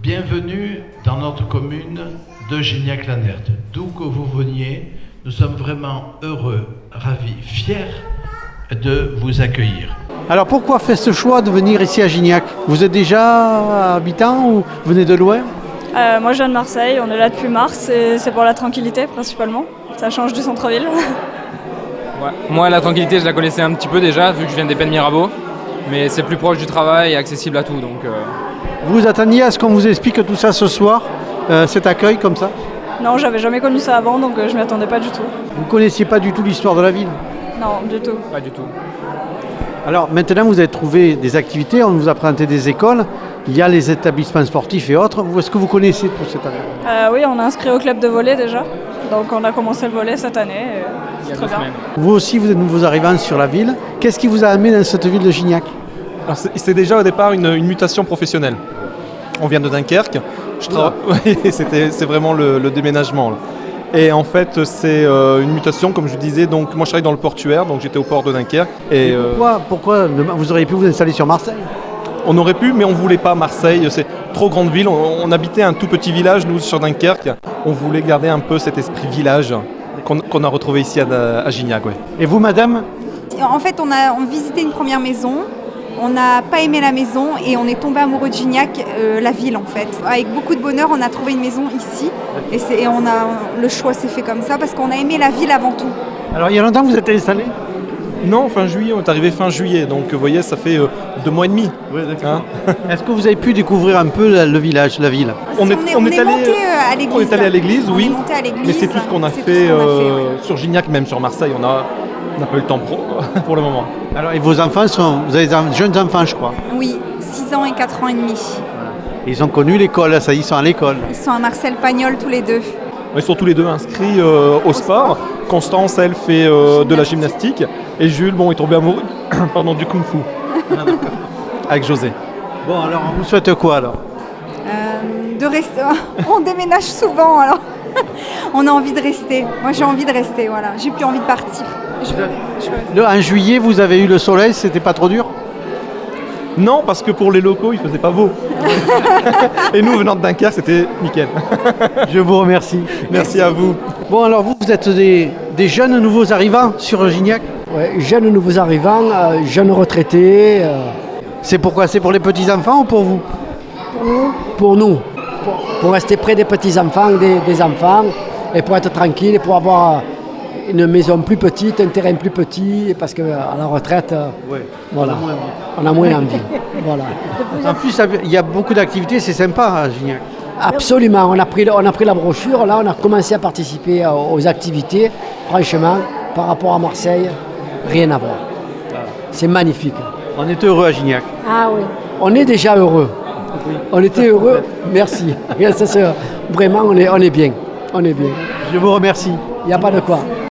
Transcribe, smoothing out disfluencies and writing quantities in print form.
Bienvenue dans notre commune de Gignac-Lanert. D'où que vous veniez, nous sommes vraiment heureux, ravis, fiers de vous accueillir. Alors pourquoi faire ce choix de venir ici à Gignac? Vous êtes déjà habitant ou venez de loin? Moi je viens de Marseille, on est là depuis mars et c'est pour la tranquillité principalement. Ça change du centre-ville. Ouais. Moi la tranquillité je la connaissais un petit peu déjà vu que je viens des Pennes Mirabeau, mais c'est plus proche du travail et accessible à tout donc. Vous attendiez à ce qu'on vous explique tout ça ce soir, cet accueil comme ça? Non, j'avais jamais connu ça avant donc je m'y attendais pas du tout. Vous ne connaissiez pas du tout l'histoire de la ville? Non, du tout. Pas du tout. Alors maintenant vous avez trouvé des activités, on vous a présenté des écoles, il y a les établissements sportifs et autres. Est-ce que vous connaissez tout cette année? Oui, on a inscrit au club de volley déjà, donc on a commencé le volley cette année. Il y a C'est très 2 bien. semaines. Vous aussi vous êtes nouveaux arrivants sur la ville. Qu'est-ce qui vous a amené dans cette ville de Gignac? Alors, c'est déjà au départ une mutation professionnelle. On vient de Dunkerque. C'est vraiment le déménagement. Là. Et en fait, c'est une mutation, comme je disais. Donc, moi, je travaille dans le portuaire, donc j'étais au port de Dunkerque. Et Pourquoi vous auriez pu vous installer sur Marseille? on aurait pu, mais on ne voulait pas Marseille. C'est trop grande ville. On habitait un tout petit village, nous, sur Dunkerque. On voulait garder un peu cet esprit village qu'on a retrouvé ici à Gignac. Ouais. Et vous, madame? En fait, on a visité une première maison, on n'a pas aimé la maison et on est tombé amoureux de Gignac, la ville en fait. Avec beaucoup de bonheur, on a trouvé une maison ici et le choix s'est fait comme ça parce qu'on a aimé la ville avant tout. Alors il y a longtemps que vous êtes installé? Non, fin juillet. On est arrivé fin juillet. Donc, vous voyez, ça fait 2 mois et demi. Oui, d'accord. Est-ce que vous avez pu découvrir un peu le village, la ville? On est monté à l'église. On est allé à l'église, On oui. est monté à l'église. Mais c'est tout ce qu'on a C'est fait, tout ce qu'on a fait, ouais. sur Gignac, même sur Marseille. On n'a pas eu le temps pour le moment. Alors et vos enfants vous avez des jeunes enfants, je crois. Oui, 6 ans et 4 ans et demi. Ils ont connu l'école, ça, ils sont à l'école. Ils sont à Marcel Pagnol tous les deux. Ils sont tous les deux inscrits au sport. Constance, elle, fait de la gymnastique. Et Jules, bon, est tombé amoureux du kung-fu. Avec José. Bon, alors on vous souhaite quoi alors? De rester. On déménage souvent alors. On a envie de rester. Moi j'ai envie de rester, voilà. J'ai plus envie de partir. En juillet, vous avez eu le soleil, c'était pas trop dur? Non, parce que pour les locaux, il faisait pas beau. Et nous, venant de Dunkerque, c'était nickel. Je vous remercie. Merci à vous. Bon, alors vous êtes des jeunes nouveaux arrivants sur Gignac? Ouais, jeunes nouveaux arrivants, jeunes retraités. C'est pourquoi? C'est pour les petits-enfants ou pour vous? Pour nous, pour rester près des petits-enfants, des enfants, et pour être tranquille, et pour avoir une maison plus petite, un terrain plus petit, parce qu'à la retraite, voilà, on a moins envie. Voilà. En plus, il y a beaucoup d'activités, c'est sympa à Gignac. Absolument, on a pris la brochure, là on a commencé à participer aux activités. Franchement, par rapport à Marseille, rien à voir. C'est magnifique. On est heureux à Gignac. Ah oui. On est déjà heureux. On était heureux, merci. Vraiment, on est bien. On est bien. Je vous remercie. Il n'y a pas de quoi.